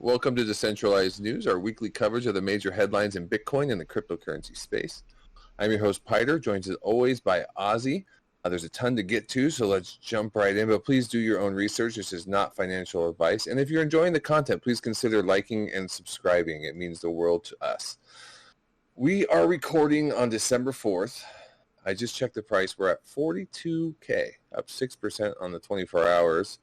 Welcome to Decentralized News, our weekly coverage of the major headlines in Bitcoin and the cryptocurrency space. I'm your host, Piter, joined as always by Ozzy. There's a ton to get to, so let's jump right in, but please do your own research. This is not financial advice. And if you're enjoying the content, please consider liking and subscribing. It means the world to us. We are recording on December 4th. I just checked the price. We're at 42K, up 6% on the 24 hours.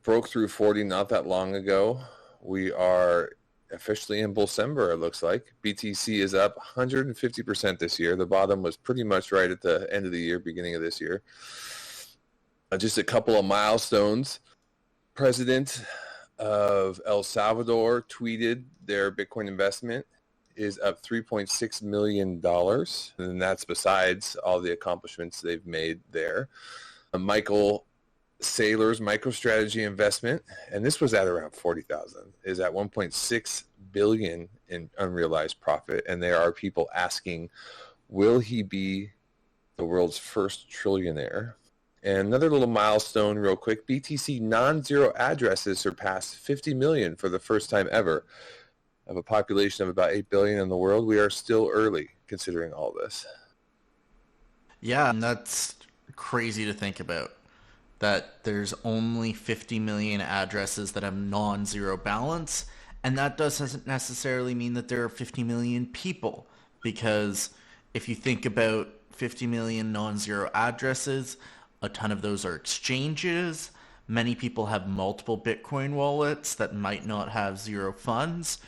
Broke through 40 not that long ago. We are officially in Bullcember, it looks like. BTC is up 150% this year. The bottom was pretty much right at the end of the year, beginning of this year. Just a couple of milestones. President of El Salvador tweeted their Bitcoin investment is up $3.6 million. And that's besides all the accomplishments they've made there. Michael Saylor's MicroStrategy investment, and this was at around 40,000, is at 1.6 billion in unrealized profit. And there are people asking, will he be the world's first trillionaire? And another little milestone real quick, BTC non-zero addresses surpassed 50 million for the first time ever. Of a population of about 8 billion in the world, we are still early considering all this. Yeah, and that's crazy to think about. That there's only 50 million addresses that have non-zero balance, and that doesn't necessarily mean that there are 50 million people, because if you think about 50 million non-zero addresses, a ton of those are exchanges. Many people have multiple Bitcoin wallets that might not have zero funds.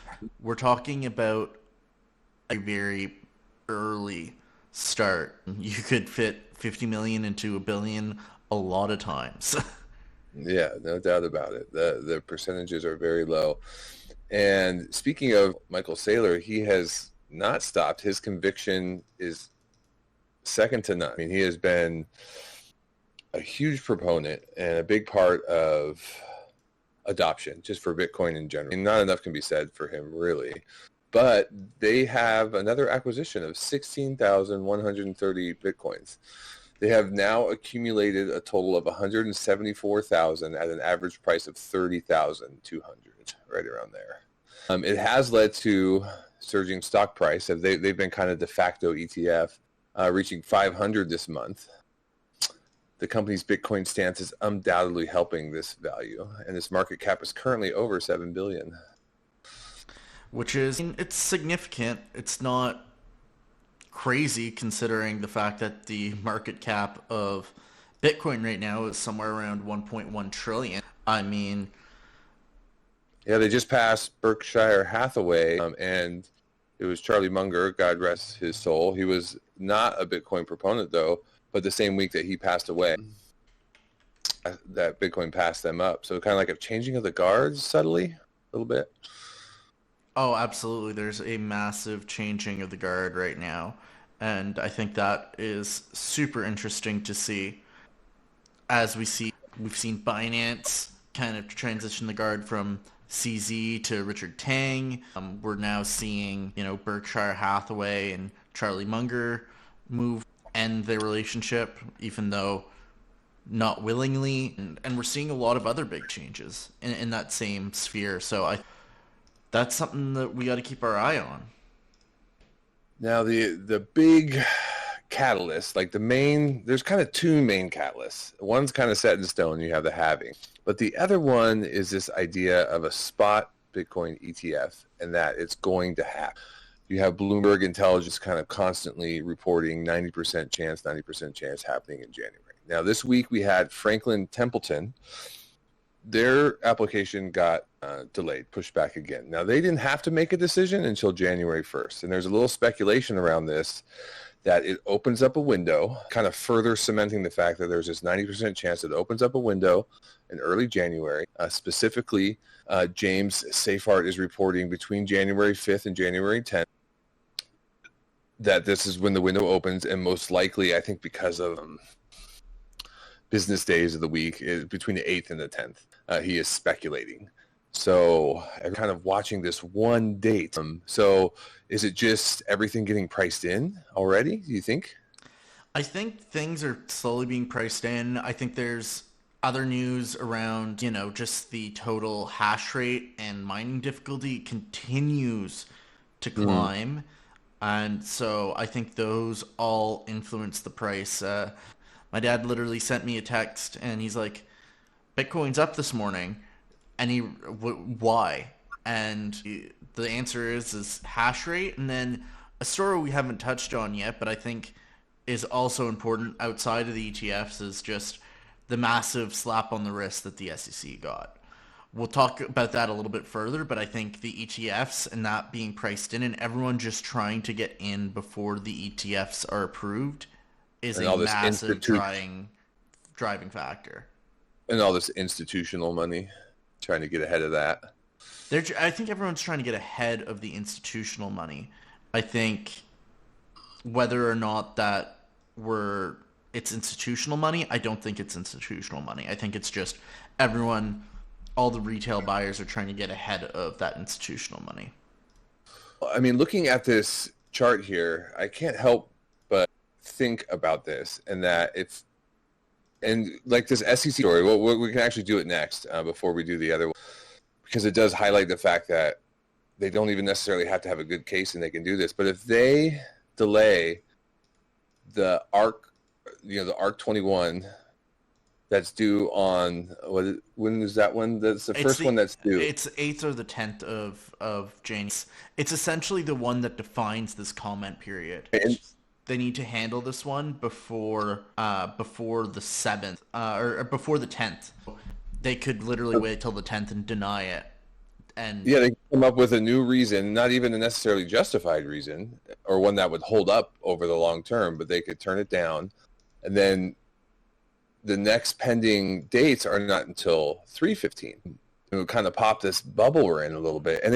We're talking about a very early start. You could fit 50 million into a billion a lot of times. Yeah, no doubt about it. The percentages are very low. And speaking of Michael Saylor, he has not stopped. His conviction is second to none. I mean, he has been a huge proponent and a big part of adoption just for Bitcoin in general. And not enough can be said for him, really. But they have another acquisition of 16,130 Bitcoins. They have now accumulated a total of 174,000 at an average price of 30,200, right around there. It has led to surging stock price. They've been kind of de facto ETF, reaching 500 this month. The company's Bitcoin stance is undoubtedly helping this value, and its market cap is currently over 7 billion. Which is, it's significant. It's not crazy considering the fact that the market cap of Bitcoin right now is somewhere around 1.1 trillion. I mean, yeah, they just passed Berkshire Hathaway, and it was Charlie Munger, God rest his soul. He was not a Bitcoin proponent, though, but the same week that he passed away, that Bitcoin passed them up. So kind of like a changing of the guards subtly, a little bit. Oh, absolutely. There's a massive changing of the guard right now. And I think that is super interesting to see. As we've seen Binance kind of transition the guard from CZ to Richard Tang. We're now seeing, Berkshire Hathaway and Charlie Munger end their relationship, even though not willingly. And we're seeing a lot of other big changes in that same sphere. So that's something that we got to keep our eye on. Now, the big catalyst, there's kind of two main catalysts. One's kind of set in stone, you have the halving. But the other one is this idea of a spot Bitcoin ETF, and that it's going to happen. You have Bloomberg Intelligence kind of constantly reporting 90% chance happening in January. Now, this week we had Franklin Templeton. Their application got delayed, pushed back again. Now, they didn't have to make a decision until January 1st. And there's a little speculation around this that it opens up a window, kind of further cementing the fact that there's this 90% chance that it opens up a window in early January. Specifically, James Safeheart is reporting between January 5th and January 10th that this is when the window opens, and most likely, I think because of business days of the week, is between the 8th and the 10th. He is speculating. So I'm kind of watching this one date. So is it just everything getting priced in already, do you think? I think things are slowly being priced in. I think there's Other news around, just the total hash rate and mining difficulty continues to Mm. climb. And so I think those all influence the price. My dad literally sent me a text and he's like, Bitcoin's up this morning. And why? And the answer is hash rate. And then a story we haven't touched on yet, but I think is also important outside of the ETFs is just the massive slap on the wrist that the SEC got. We'll talk about that a little bit further, but I think the ETFs and that being priced in and everyone just trying to get in before the ETFs are approved is And a all this massive driving factor. and all this institutional money, trying to get ahead of that. I think everyone's trying to get ahead of the institutional money. I think whether or not it's institutional money, I don't think it's institutional money. I think it's just all the retail buyers are trying to get ahead of that institutional money. I mean, looking at this chart here, I can't help but think about this, and that and like this SEC story, well, we can actually do it next before we do the other one, because it does highlight the fact that they don't even necessarily have to have a good case and they can do this. But if they delay the ARC, the ARC 21 that's due on, when is that one? That's the first one that's due. It's 8th or the 10th of January. It's essentially the one that defines this comment period. And They need to handle this one before the 7th or before the 10th. They could literally wait till the 10th and deny it. And yeah, they come up with a new reason, not even a necessarily justified reason, or one that would hold up over the long term, but they could turn it down. And then the next pending dates are not until 3/15. It would kind of pop this bubble we're in a little bit. And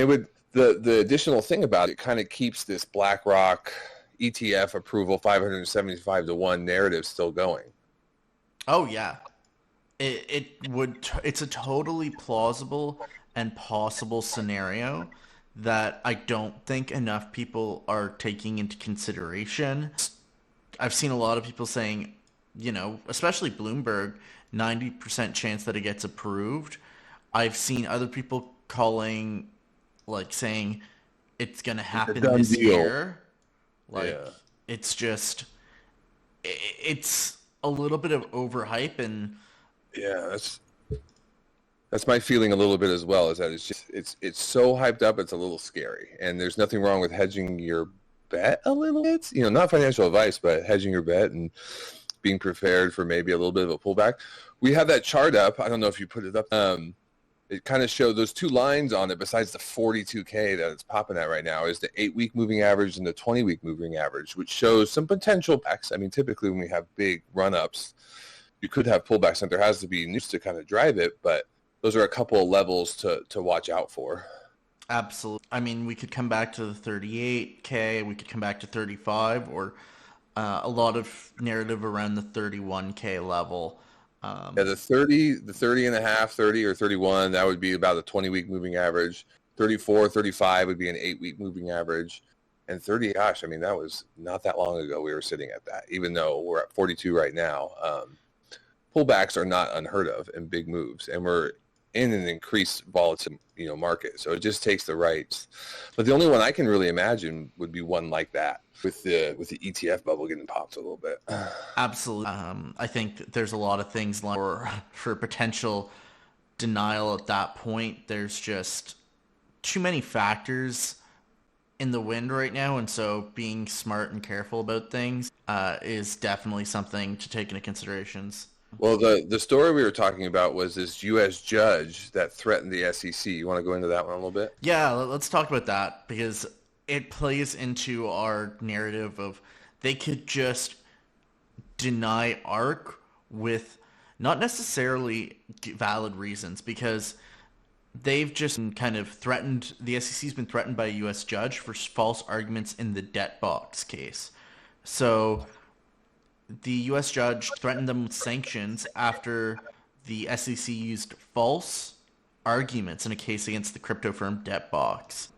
the additional thing about it kind of keeps this BlackRock ETF approval 575 to 1 narrative still going. oh yeah, it's a totally plausible and possible scenario that I don't think enough people are taking into consideration. I've seen a lot of people saying, especially Bloomberg, 90% chance that it gets approved. I've seen other people saying it's going to happen done this deal. year. Yeah. It's just, it's a little bit of overhype and Yeah, that's my feeling a little bit as well, is that it's so hyped up, it's a little scary. And there's nothing wrong with hedging your bet a little bit, not financial advice, but hedging your bet and being prepared for maybe a little bit of a pullback. We have that chart up. I don't know if you put it up. It kind of showed those two lines on it, besides the 42K that it's popping at right now, is the 8-week moving average and the 20-week moving average, which shows some potential backs. I mean, typically when we have big run-ups, you could have pullbacks, and there has to be news to kind of drive it, but those are a couple of levels to watch out for. absolutely. I mean, we could come back to the 38K, we could come back to 35, or a lot of narrative around the 31K level. Yeah, the 30 and a half, 30 or 31, that would be about a 20-week moving average. 34, 35 would be an 8-week moving average. And 30, gosh, I mean, that was not that long ago we were sitting at that, even though we're at 42 right now. Pullbacks are not unheard of in big moves, and we're in an increased volatile, market. So it just takes the rights. But the only one I can really imagine would be one like that, with the ETF bubble getting popped a little bit. Absolutely. I think there's a lot of things for potential denial at that point. There's just too many factors in the wind right now, and so being smart and careful about things is definitely something to take into considerations. Well, the story we were talking about was this U.S. judge that threatened the SEC. You want to go into that one a little bit? Yeah, let's talk about that because it plays into our narrative of they could just deny ARC with not necessarily valid reasons, because they've just kind of threatened, the SEC's been threatened by a U.S. judge for false arguments in the debt box case. So the U.S. judge threatened them with sanctions after the SEC used false arguments in a case against the crypto firm Debtbox.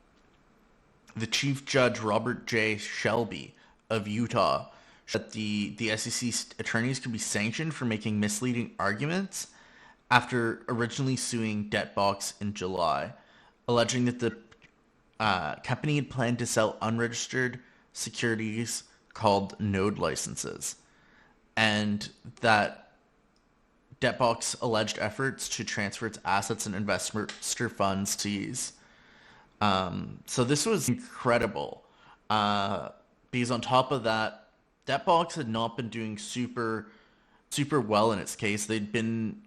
The Chief Judge Robert J. Shelby of Utah said that the SEC attorneys could be sanctioned for making misleading arguments, after originally suing Debtbox in July, alleging that the company had planned to sell unregistered securities called node licenses, and that Debtbox alleged efforts to transfer its assets and investor funds to ease. So this was incredible, because on top of that, Debtbox had not been doing super well in its case. They'd been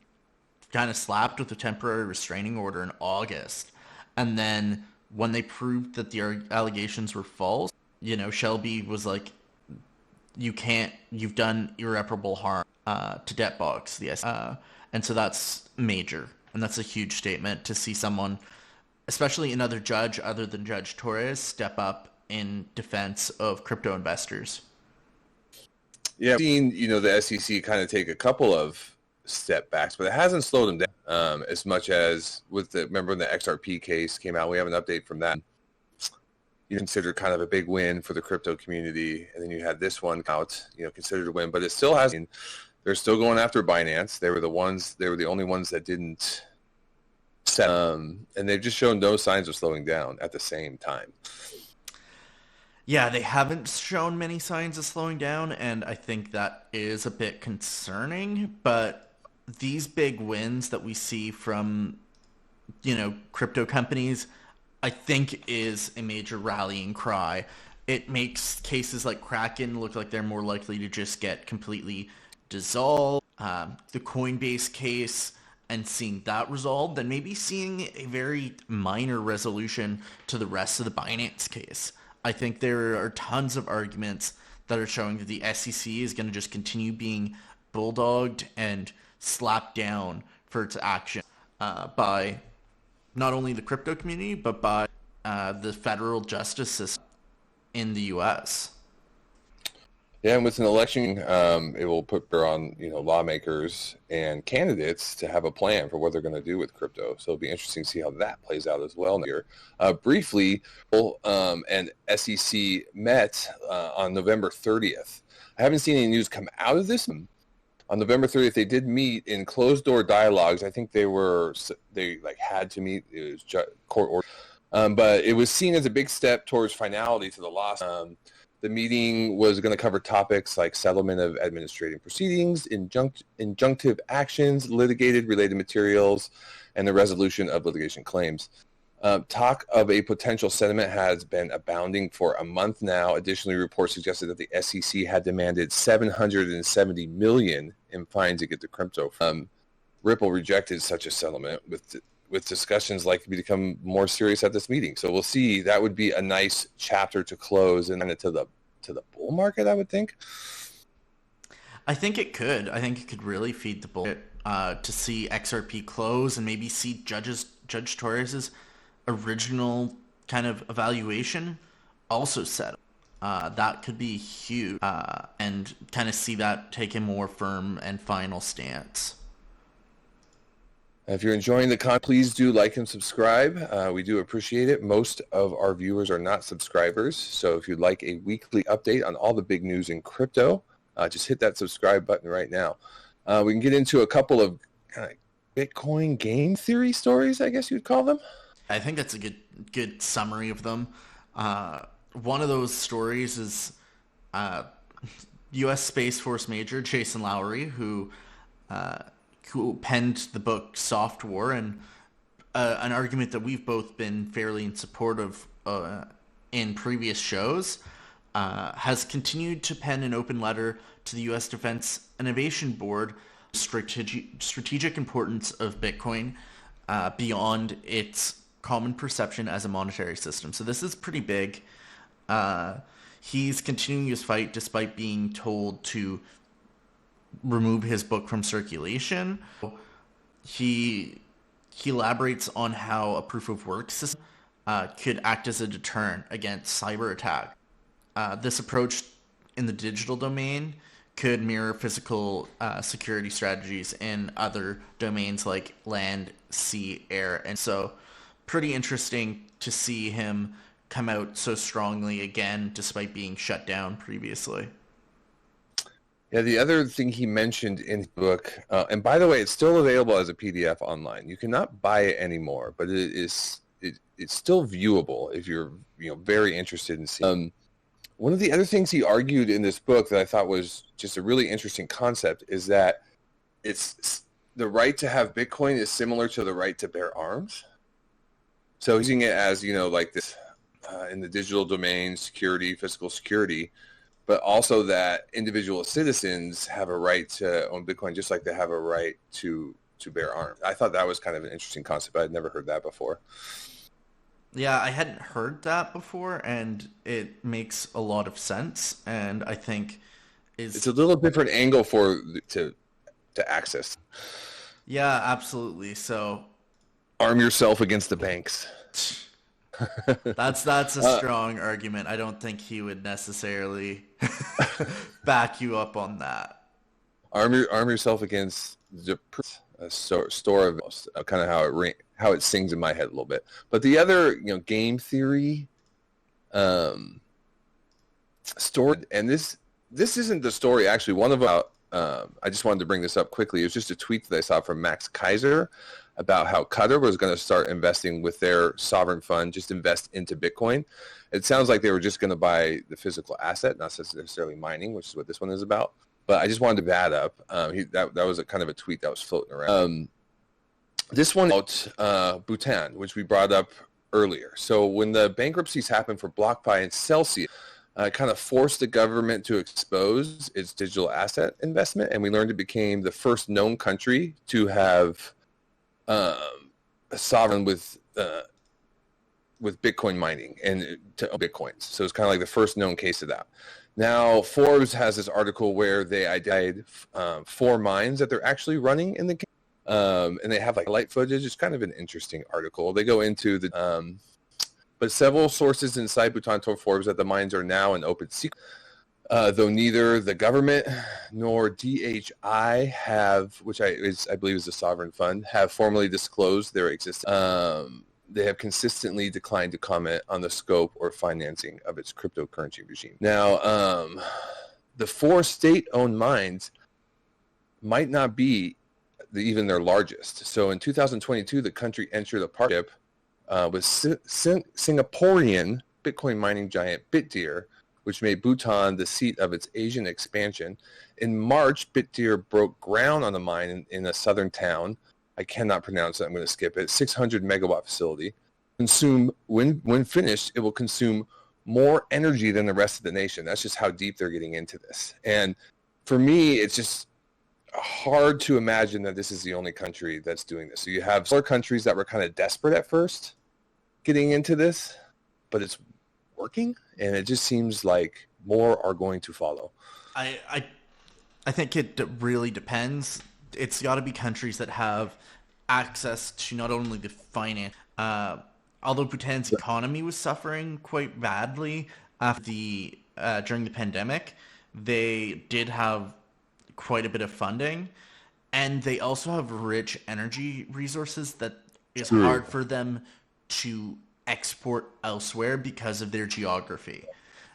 kind of slapped with a temporary restraining order in August. And then when they proved that the allegations were false, Shelby was like, you've done irreparable harm to Debtbox. Yes. And so that's major. And that's a huge statement to see someone, especially another judge other than Judge Torres, step up in defense of crypto investors. Yeah, I've seen, the SEC kind of take a couple of step backs, but it hasn't slowed them down as much as remember when the XRP case came out, we have an update from that. You consider kind of a big win for the crypto community, and then you had this one out, considered a win, but it still hasn't. They're still going after Binance. They were the only ones that didn't set, and they've just shown no signs of slowing down at the same time. Yeah, they haven't shown many signs of slowing down, and I think that is a bit concerning, but these big wins that we see from, crypto companies, I think is a major rallying cry. It makes cases like Kraken look like they're more likely to just get completely dissolved. The Coinbase case, and seeing that resolved, then maybe seeing a very minor resolution to the rest of the Binance case. I think there are tons of arguments that are showing that the SEC is going to just continue being bulldogged and slapped down for its action by not only the crypto community, but by the federal justice system in the U.S. Yeah, and with an election, it will put pressure on lawmakers and candidates to have a plan for what they're going to do with crypto. So it'll be interesting to see how that plays out as well here. Briefly, and SEC met on November 30th. I haven't seen any news come out of this. On November 30th, they did meet in closed-door dialogues. I think they had to meet. It was court order, but it was seen as a big step towards finality to the lawsuit. The meeting was going to cover topics like settlement of administrative proceedings, injunctive actions, litigated related materials, and the resolution of litigation claims. Talk of a potential settlement has been abounding for a month now. Additionally, reports suggested that the SEC had demanded $770 million in fines to get the crypto. Ripple rejected such a settlement with discussions likely to become more serious at this meeting. So we'll see. That would be a nice chapter to close and to the bull market, I would think. I think it could. I think it could really feed the bull to see XRP close and maybe see Judge Torres's original kind of evaluation also settle. That could be huge, and kind of see that take a more firm and final stance. If you're enjoying the content, please do like and subscribe. We do appreciate it. Most of our viewers are not subscribers, so if you'd like a weekly update on all the big news in crypto, just hit that subscribe button right now. We can get into a couple of kind of Bitcoin game theory stories, I guess you'd call them. I think that's a good summary of them. One of those stories is US Space Force Major Jason Lowery, who penned the book Soft War, and an argument that we've both been fairly in support of in previous shows, has continued to pen an open letter to the U.S. Defense Innovation Board, strategic importance of Bitcoin beyond its common perception as a monetary system. So this is pretty big. He's continuing his fight despite being told to remove his book from circulation. He elaborates on how a proof of work system could act as a deterrent against cyber attack. This approach in the digital domain could mirror physical security strategies in other domains like land, sea, air. And so pretty interesting to see him come out so strongly again, despite being shut down previously. Yeah, the other thing he mentioned in his book, and by the way, it's still available as a PDF online. You cannot buy it anymore, but it's still viewable if you're very interested in seeing. One of the other things he argued in this book that I thought was just a really interesting concept is that it's the right to have Bitcoin is similar to the right to bear arms. So using it as like this in the digital domain, security, physical security. But also that individual citizens have a right to own Bitcoin just like they have a right to bear arms. I thought that was kind of an interesting concept. I'd never heard that before. Yeah, I hadn't heard that before, and it makes a lot of sense. And I think it's a little different angle to access. Yeah, absolutely. So arm yourself against the banks. That's a strong argument. I don't think he would necessarily back you up on that. Arm yourself against the store of kind of how it sings in my head a little bit. But the other game theory story, and this isn't the story actually. One of I just wanted to bring this up quickly. It was just a tweet that I saw from Max Kaiser about how Qatar was going to start investing with their sovereign fund, just invest into Bitcoin. It sounds like they were just going to buy the physical asset, not necessarily mining, which is what this one is about. But I just wanted to back that up. That was a kind of a tweet that was floating around. This one about Bhutan, which we brought up earlier. So when the bankruptcies happened for BlockFi and Celsius, kind of forced the government to expose its digital asset investment, and we learned it became the first known country to have a sovereign with Bitcoin mining and to own Bitcoins. So it's kind of like the first known case of that. Now, Forbes has this article where they identified 4 mines that they're actually running in the game, and they have like light footage. It's kind of an interesting article. They go into the but several sources inside Bhutan told Forbes that the mines are now an open secret, though neither the government nor DHI have, which I believe is the sovereign fund, have formally disclosed their existence. They have consistently declined to comment on the scope or financing of its cryptocurrency regime. Now, the 4 state-owned mines might not be even their largest. So in 2022, the country entered a partnership with Singaporean Bitcoin mining giant Bitdeer, which made Bhutan the seat of its Asian expansion. In March, Bitdeer broke ground on the mine in a southern town. I cannot pronounce it. I'm going to skip it. 600 megawatt facility. When finished, it will consume more energy than the rest of the nation. That's just how deep they're getting into this. And for me, it's just hard to imagine that this is the only country that's doing this. So you have other countries that were kind of desperate at first getting into this, but it's working, and it just seems like more are going to follow. I think it really depends. It's got to be countries that have access to not only the finance. Although Bhutan's economy was suffering quite badly after during the pandemic, they did have quite a bit of funding, and they also have rich energy resources that is hard for them to export elsewhere because of their geography.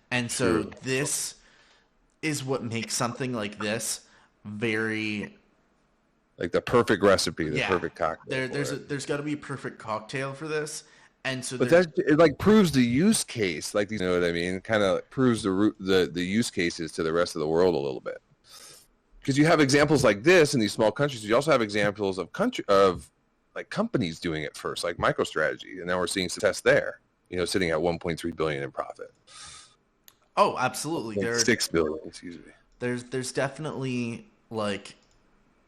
And so this is what makes something like this very like the perfect recipe, the perfect cocktail. There's got to be a perfect cocktail for this. And so, but it like proves the use case, like, you know what I mean? Kind of proves the use cases to the rest of the world a little bit. Because you have examples like this in these small countries. You also have examples of companies doing it first, like MicroStrategy, and now we're seeing success there. Sitting at 1.3 billion in profit. Oh, absolutely. 6 billion. Excuse me. There's definitely like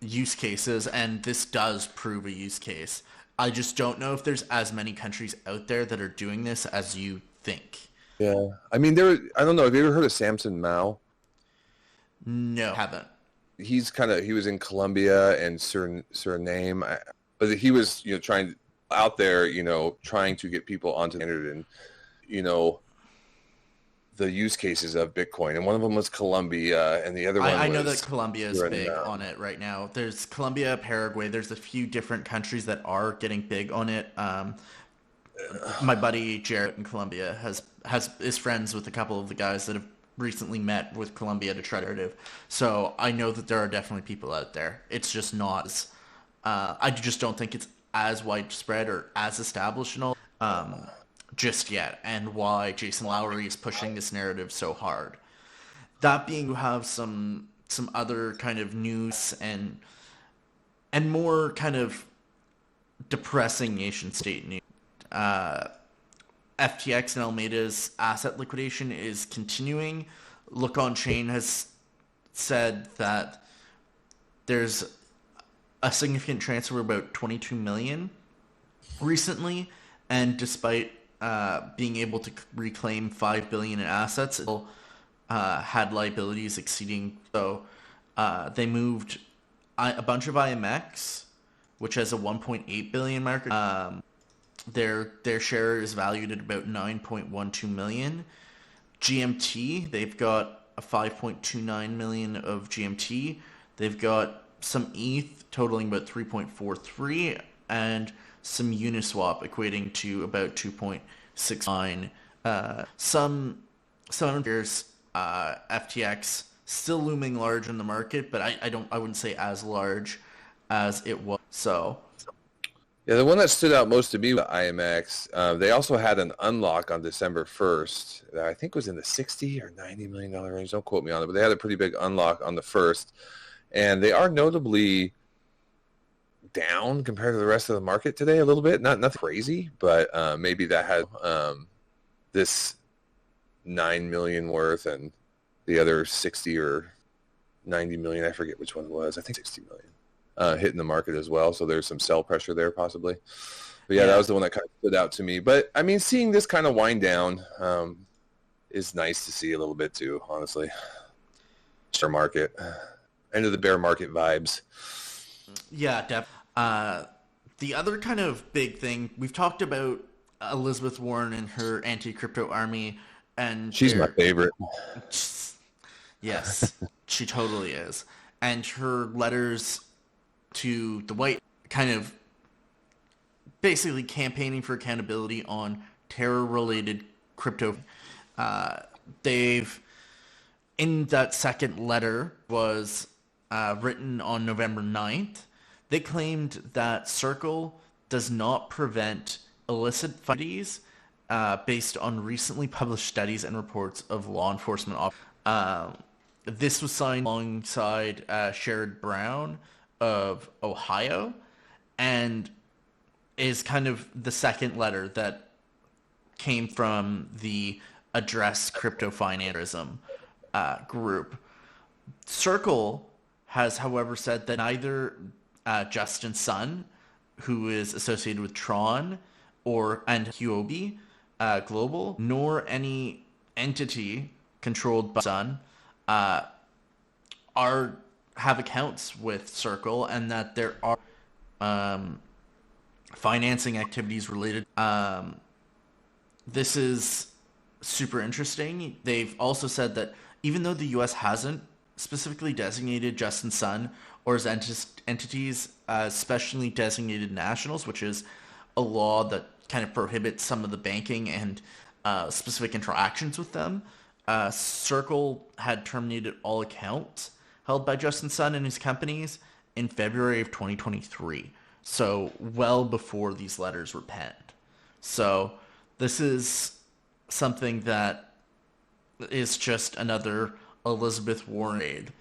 use cases, and this does prove a use case. I just don't know if there's as many countries out there that are doing this as you think. Yeah, I mean, I don't know. Have you ever heard of Samson Mao? No, haven't. He was in Colombia and Suriname, but he was trying out there trying to get people onto the internet and the use cases of Bitcoin, and one of them was Colombia, and the other one I know that Colombia is big on it right now. There's Colombia, Paraguay. There's a few different countries that are getting big on it. My buddy Jarrett in Colombia is friends with a couple of the guys that have recently met with Colombia to try narrative. So I know that there are definitely people out there. It's just not as, I just don't think it's as widespread or as established and all just yet, and why Jason Lowery is pushing this narrative so hard. That being, you have some other kind of news and more kind of depressing nation state news. FTX and Almeida's asset liquidation is continuing. Look On Chain has said that there's a significant transfer of about 22 million recently, and despite being able to reclaim 5 billion in assets, it still had liabilities exceeding. So they moved a bunch of IMX, which has a 1.8 billion market. Their share is valued at about 9.12 million. GMT, they've got a 5.29 million of GMT. They've got some ETH totaling about 3.43, and some Uniswap equating to about 2.69. Some shares, FTX still looming large in the market, but I wouldn't say as large as it was. So yeah, the one that stood out most to me was IMX. They also had an unlock on December 1st that I think was in the $60 or $90 million range. Don't quote me on it, but they had a pretty big unlock on the 1st. And they are notably down compared to the rest of the market today a little bit. Nothing crazy, but maybe that had this 9 million worth and the other 60 or 90 million, I forget which one it was. I think 60 million hitting the market as well. So there's some sell pressure there possibly. But yeah, that was the one that kind of stood out to me. But I mean, seeing this kind of wind down is nice to see a little bit too, honestly. Bear market. End of the bear market vibes. Yeah, the other kind of big thing, we've talked about Elizabeth Warren and her anti-crypto army, and she's my favorite. Yes, she totally is. And her letters to the White, kind of basically campaigning for accountability on terror-related crypto. They've, in that second letter, was written on November 9th, they claimed that Circle does not prevent illicit activities based on recently published studies and reports of law enforcement. This was signed alongside Sherrod Brown of Ohio, and is kind of the second letter that came from the Address Crypto Financerism group. Circle has, however, said that neither Justin Sun, who is associated with Tron, and Huobi Global, nor any entity controlled by Sun have accounts with Circle, and that there are financing activities related. This is super interesting. They've also said that even though the U.S. hasn't specifically designated Justin Sun or his entities as specially designated nationals, which is a law that kind of prohibits some of the banking and specific interactions with them, Circle had terminated all accounts held by Justin Sun and his companies in February of 2023. So well before these letters were penned. So this is something that is just another Elizabeth Warren aid.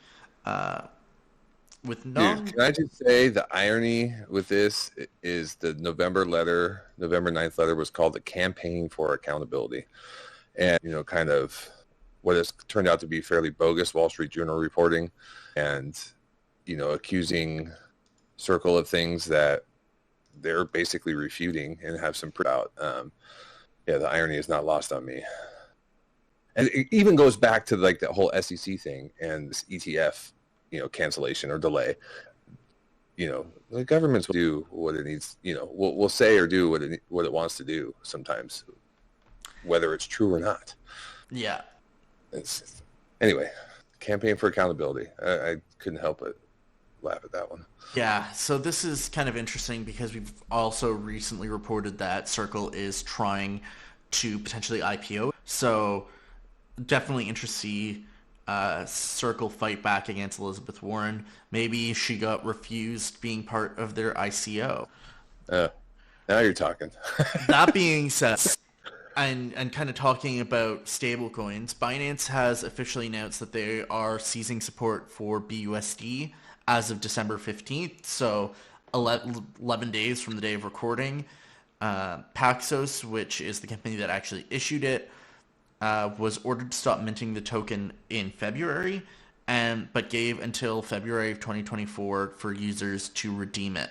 With Dude, can I just say the irony with this is the November 9th letter was called the Campaign for Accountability. And, kind of what has turned out to be fairly bogus Wall Street Journal reporting and, accusing Circle of things that they're basically refuting and have some proof out. The irony is not lost on me. And it even goes back to like the whole SEC thing and this ETF, cancellation or delay. The governments will do what it needs, will say or do what it wants to do sometimes, whether it's true or not. Yeah. Anyway, Campaign for Accountability. I couldn't help but laugh at that one. Yeah, so this is kind of interesting because we've also recently reported that Circle is trying to potentially IPO. So definitely interested to see Circle fight back against Elizabeth Warren. Maybe she got refused being part of their ICO. Uh, now you're talking. That being said, and kind of talking about stablecoins, Binance has officially announced that they are ceasing support for BUSD as of December 15th, so 11 days from the day of recording. Paxos, which is the company that actually issued it, was ordered to stop minting the token in February, but gave until February of 2024 for users to redeem it.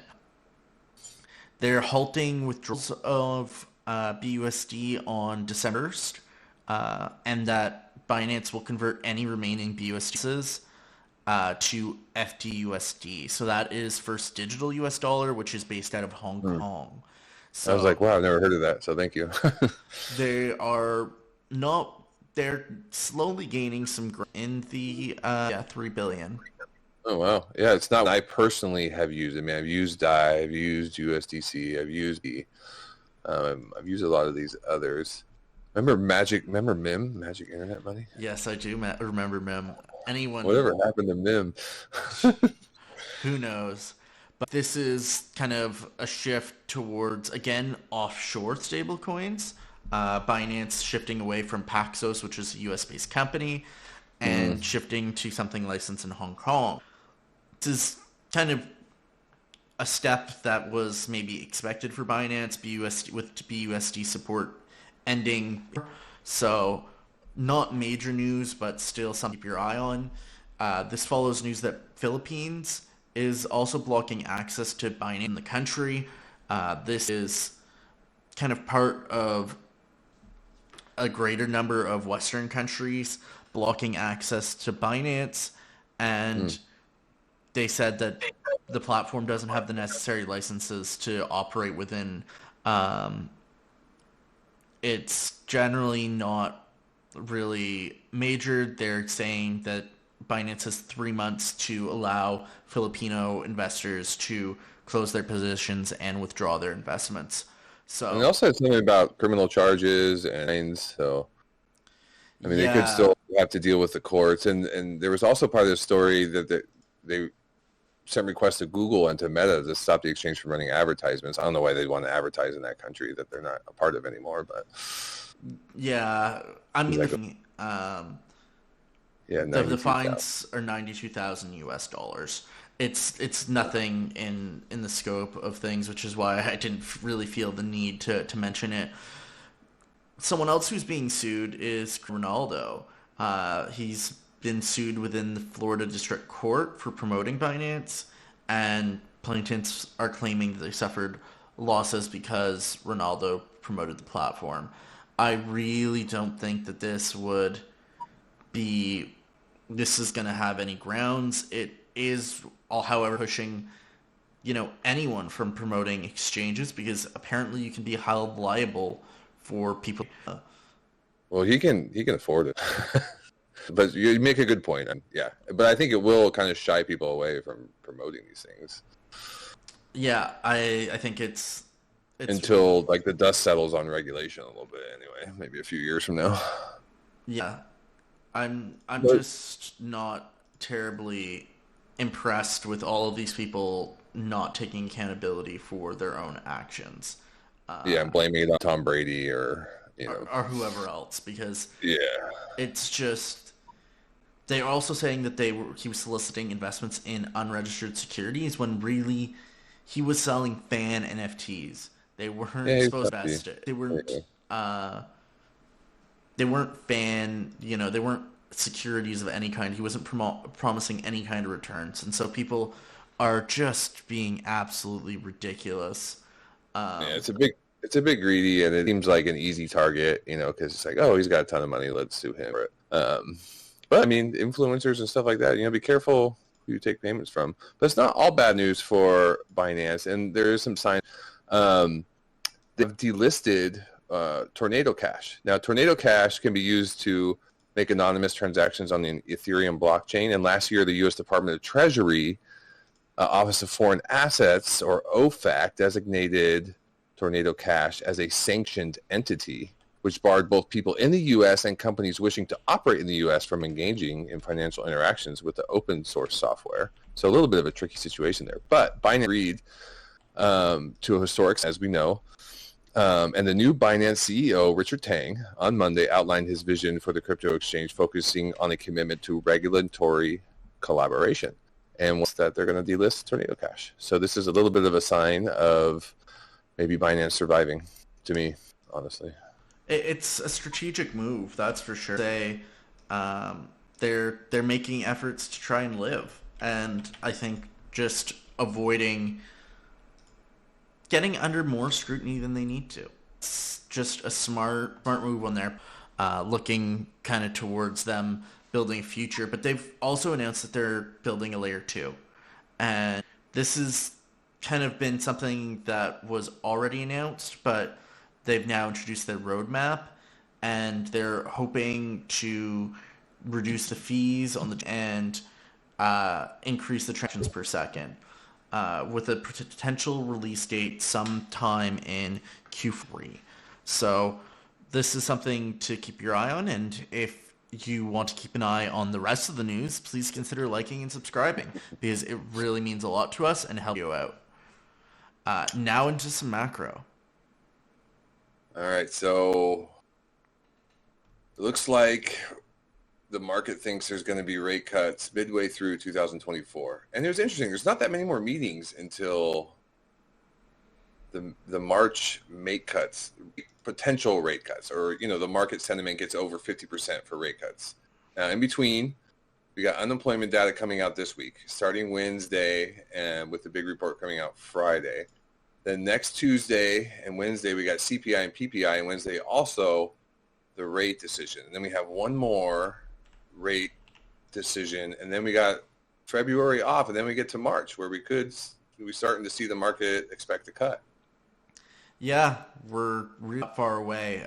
They're halting withdrawals of BUSD on December 1st, and that Binance will convert any remaining BUSDs to FDUSD. So that is First Digital US Dollar, which is based out of Hong Kong. So I was like, wow, I've never heard of that, so thank you. they are not. They're slowly gaining some ground in the 3 billion. Oh, wow. Yeah, it's not. I personally have used it. I mean, I've used DAI, I've used USDC, I've used a lot of these others. Remember MIM, Magic Internet Money? Yes, I do remember MIM. Anyone Whatever happened to MIM? who knows? But this is kind of a shift towards, again, offshore stablecoins. Binance shifting away from Paxos, which is a US-based company, and shifting to something licensed in Hong Kong. This is kind of a step that was maybe expected for Binance, with BUSD support ending. So not major news, but still something to keep your eye on. This follows news that Philippines is also blocking access to Binance in the country. This is kind of part of a greater number of Western countries blocking access to Binance, and they said that the platform doesn't have the necessary licenses to operate within. It's generally not really major. They're saying that Binance has 3 months to allow Filipino investors to close their positions and withdraw their investments. So, And they also had something about criminal charges and fines, so I mean, they could yeah, still have to deal with the courts. And there was also part of the story that they sent requests to Google and to Meta to stop the exchange from running advertisements. I don't know why they'd want to advertise in that country that they're not a part of anymore, but yeah. I mean, like, yeah, the 92,000. fines are 92,000 US dollars. It's nothing in the scope of things, which is why I didn't really feel the need to mention it. Someone else who's being sued is Ronaldo. He's been sued within the Florida District Court for promoting Binance, and plaintiffs are claiming that they suffered losses because Ronaldo promoted the platform. I really don't think that this is going to have any grounds. It is, however, pushing anyone from promoting exchanges, because apparently you can be held liable for people. Well, he can afford it. But you make a good point. And yeah, but I think it will kind of shy people away from promoting these things. Yeah, I think it's until like the dust settles on regulation a little bit anyway, maybe a few years from now. Yeah. I'm just not terribly impressed with all of these people not taking accountability for their own actions. Yeah, and blaming it on Tom Brady or or whoever else, because yeah, it's just, they're also saying that he was soliciting investments in unregistered securities when really he was selling fan NFTs. They weren't supposed to invest it. They weren't. They weren't fan. They weren't securities of any kind. He wasn't promising any kind of returns, and so people are just being absolutely ridiculous. Yeah, it's a bit greedy, and it seems like an easy target, because it's like, oh, he's got a ton of money, let's sue him for it. But I mean, influencers and stuff like that, be careful who you take payments from. But it's not all bad news for Binance, and there is some sign. They've delisted Tornado Cash. Now, Tornado Cash can be used to make anonymous transactions on the Ethereum blockchain. And last year, the U.S. Department of Treasury, Office of Foreign Assets, or OFAC, designated Tornado Cash as a sanctioned entity. which barred both people in the U.S. and companies wishing to operate in the U.S. from engaging in financial interactions with the open source software. So a little bit of a tricky situation there. But Binance agreed to a historic, as we know. And the new Binance CEO, Richard Tang, on Monday outlined his vision for the crypto exchange, focusing on a commitment to regulatory collaboration. And what's that? They're going to delist Tornado Cash. So this is a little bit of a sign of maybe Binance surviving, to me, honestly. It's a strategic move, that's for sure. They're making efforts to try and live, and I think just avoiding getting under more scrutiny than they need to. It's just a smart move on their looking kind of towards them building a future. But they've also announced that they're building a layer 2. And this has kind of been something that was already announced, but they've now introduced their roadmap, and they're hoping to reduce the fees on and increase the transactions per second. With a potential release date sometime in Q3. So this is something to keep your eye on, and if you want to keep an eye on the rest of the news, please consider liking and subscribing, because it really means a lot to us and helps you out. Now into some macro. All right, so it looks like the market thinks there's going to be rate cuts midway through 2024. And it was interesting. There's not that many more meetings until the March rate cuts, potential rate cuts, or, the market sentiment gets over 50% for rate cuts. In between, we got unemployment data coming out this week, starting Wednesday, and with the big report coming out Friday. Then next Tuesday and Wednesday, we got CPI and PPI, and Wednesday also the rate decision. And then we have one more rate decision, and then we got February off, and then we get to March, where we're starting to see the market expect a cut. Yeah, we're really far away.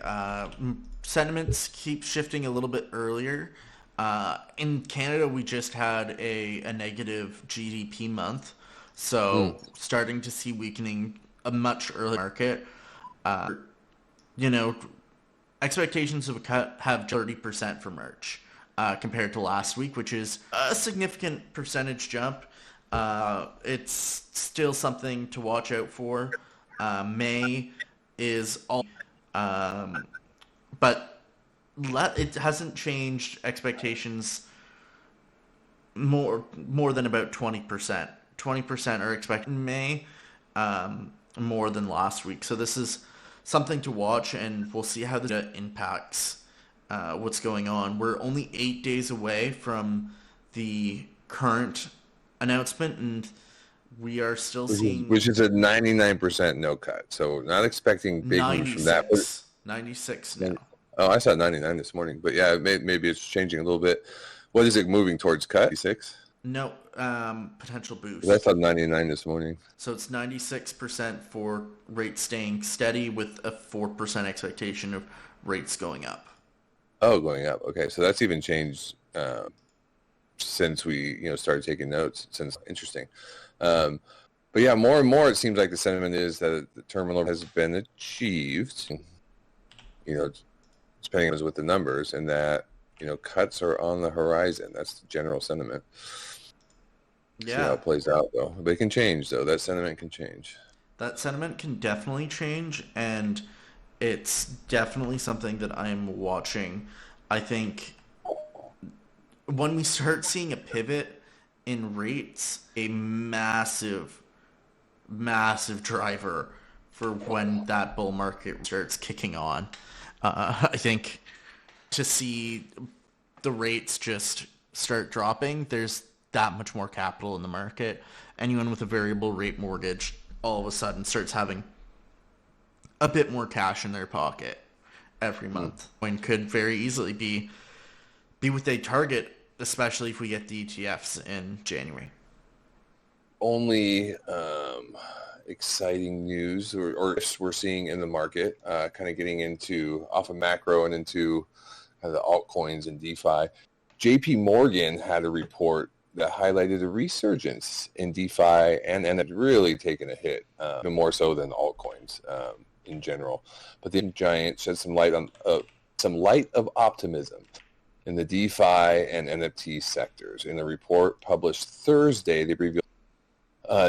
Sentiments keep shifting a little bit earlier. In Canada, we just had a negative GDP month, so starting to see weakening a much earlier market. Expectations of a cut have 30% for March. Compared to last week, which is a significant percentage jump. It's still something to watch out for. May is all, but it hasn't changed expectations more than about 20%. 20% are expected in May, more than last week. So this is something to watch, and we'll see how this impacts what's going on. We're only 8 days away from the current announcement, and we are still seeing... Which is a 99% no cut. So not expecting big moves from that. 96 now. Oh, I saw 99 this morning. But yeah, maybe it's changing a little bit. What is it moving towards, cut? 96? No, potential boost. That's on 99 this morning. So it's 96% for rates staying steady with a 4% expectation of rates going up. Oh, going up. Okay, so that's even changed since we started taking notes. Interesting. But yeah, more and more it seems like the sentiment is that the terminal has been achieved. Depending on with the numbers, and that cuts are on the horizon. That's the general sentiment. Yeah. See how it plays out, though. But it can change, though. That sentiment can change. That sentiment can definitely change, and it's definitely something that I'm watching. I think when we start seeing a pivot in rates, a massive, massive driver for when that bull market starts kicking on. I think to see the rates just start dropping, there's that much more capital in the market. Anyone with a variable rate mortgage all of a sudden starts having a bit more cash in their pocket every month. When could very easily be what they target, especially if we get the ETFs in January. Only exciting news or we're seeing in the market, kind of getting into off of macro and into the altcoins and DeFi. JPMorgan had a report that highlighted a resurgence in DeFi and had really taken a hit, even more so than altcoins. in general. But the giant shed some light of optimism in the DeFi and NFT sectors. In a report published Thursday, they revealed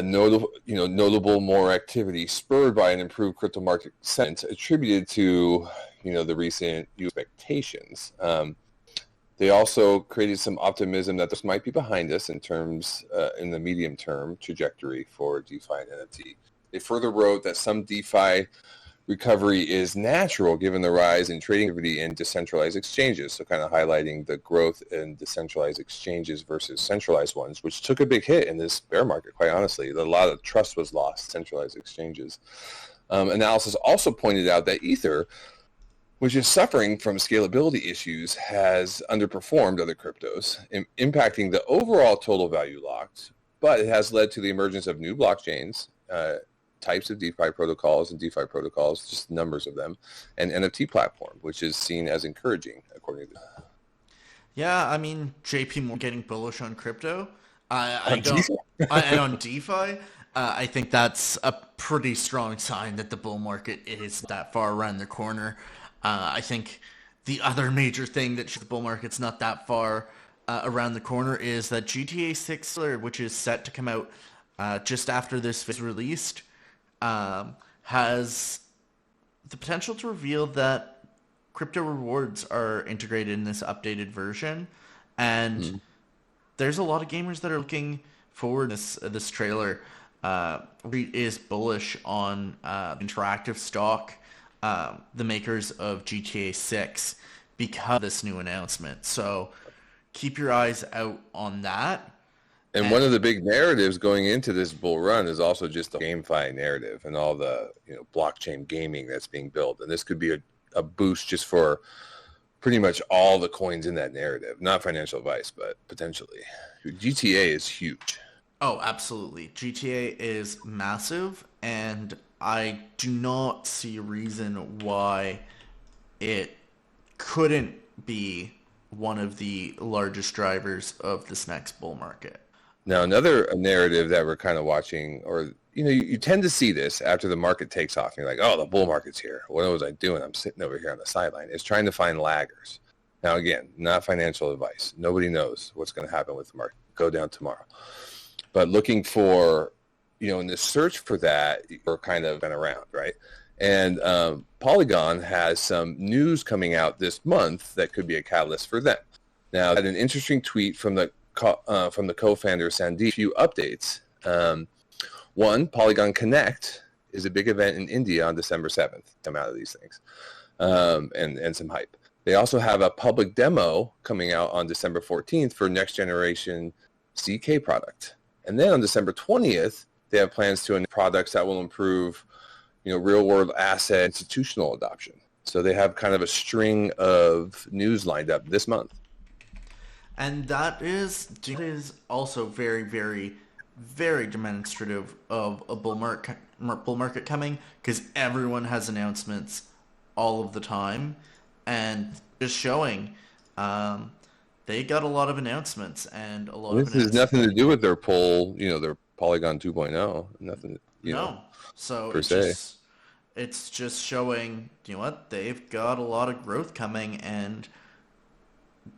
notable more activity spurred by an improved crypto market sentiment attributed to the recent expectations. They also created some optimism that this might be behind us in the medium term trajectory for DeFi and NFT. They further wrote that some DeFi recovery is natural given the rise in trading activity in decentralized exchanges, so kind of highlighting the growth in decentralized exchanges versus centralized ones, which took a big hit in this bear market, quite honestly. A lot of trust was lost, centralized exchanges. Analysis also pointed out that Ether, which is suffering from scalability issues, has underperformed other cryptos, impacting the overall total value locked, but it has led to the emergence of new blockchains, types of DeFi protocols, just numbers of them, and NFT platform, which is seen as encouraging, according to Yeah, I mean, JPMorgan getting bullish on crypto. on And on DeFi, I think that's a pretty strong sign that the bull market is that far around the corner. I think the other major thing that shows the bull market's not that far around the corner is that GTA 6, which is set to come out just after this is released, has the potential to reveal that crypto rewards are integrated in this updated version, and there's a lot of gamers that are looking forward to this trailer. Is bullish on interactive stock, the makers of GTA 6, because of this new announcement. So keep your eyes out on that. And one of the big narratives going into this bull run is also just the GameFi narrative and all the blockchain gaming that's being built. And this could be a boost just for pretty much all the coins in that narrative. Not financial advice, but potentially. GTA is huge. Oh, absolutely. GTA is massive, and I do not see a reason why it couldn't be one of the largest drivers of this next bull market. Now, another narrative that we're kind of watching, or, you tend to see this after the market takes off. And you're like, oh, the bull market's here. What was I doing? I'm sitting over here on the sideline. It's trying to find laggers. Now, again, not financial advice. Nobody knows what's going to happen with the market. Go down tomorrow. But looking for, in the search for that, we're kind of been around, right? And Polygon has some news coming out this month that could be a catalyst for them. Now, I had an interesting tweet from the co-founder Sandeep. A few updates. One, Polygon Connect is a big event in India on December 7th. Come out of these things, and some hype. They also have a public demo coming out on December 14th for next generation CK product. And then on December 20th, they have plans to announce products that will improve, real world asset institutional adoption. So they have kind of a string of news lined up this month. And that is also very, very, very demonstrative of a bull market coming, because everyone has announcements all of the time, and just showing they got a lot of announcements and a lot of. This has nothing to do with their their Polygon 2.0. Nothing. No. So it's just showing, they've got a lot of growth coming, and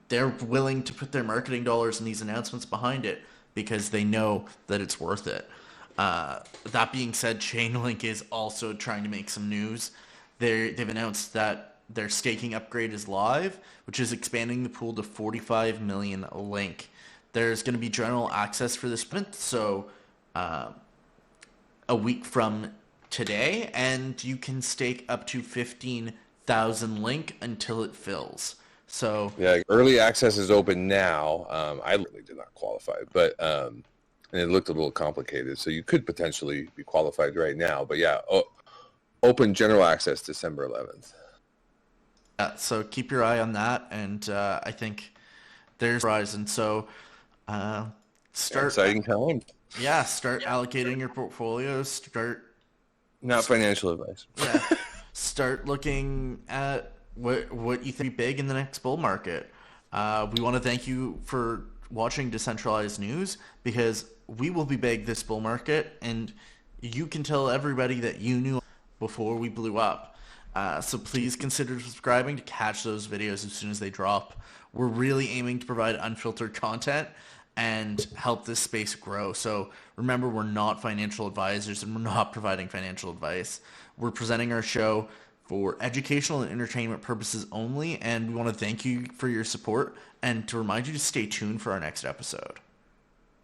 they're willing to put their marketing dollars and these announcements behind it because they know that it's worth it. That being said, Chainlink is also trying to make some news. They've announced that their staking upgrade is live, which is expanding the pool to 45 million link. There's going to be general access for this month, so a week from today, and you can stake up to 15,000 link until it fills. So yeah, early access is open now. I really did not qualify, but and it looked a little complicated, so you could potentially be qualified right now. But yeah, open general access December 11th. Yeah, so keep your eye on that, and I think there's Horizon. So start exciting time. Yeah, start allocating your portfolios. Not financial advice. Yeah, start looking at what you think big in the next bull market. We want to thank you for watching Decentralized News, because we will be big this bull market, and you can tell everybody that you knew before we blew up. So please consider subscribing to catch those videos as soon as they drop. We're really aiming to provide unfiltered content and help this space grow. So remember, we're not financial advisors and we're not providing financial advice. We're presenting our show for educational and entertainment purposes only, and we want to thank you for your support and to remind you to stay tuned for our next episode.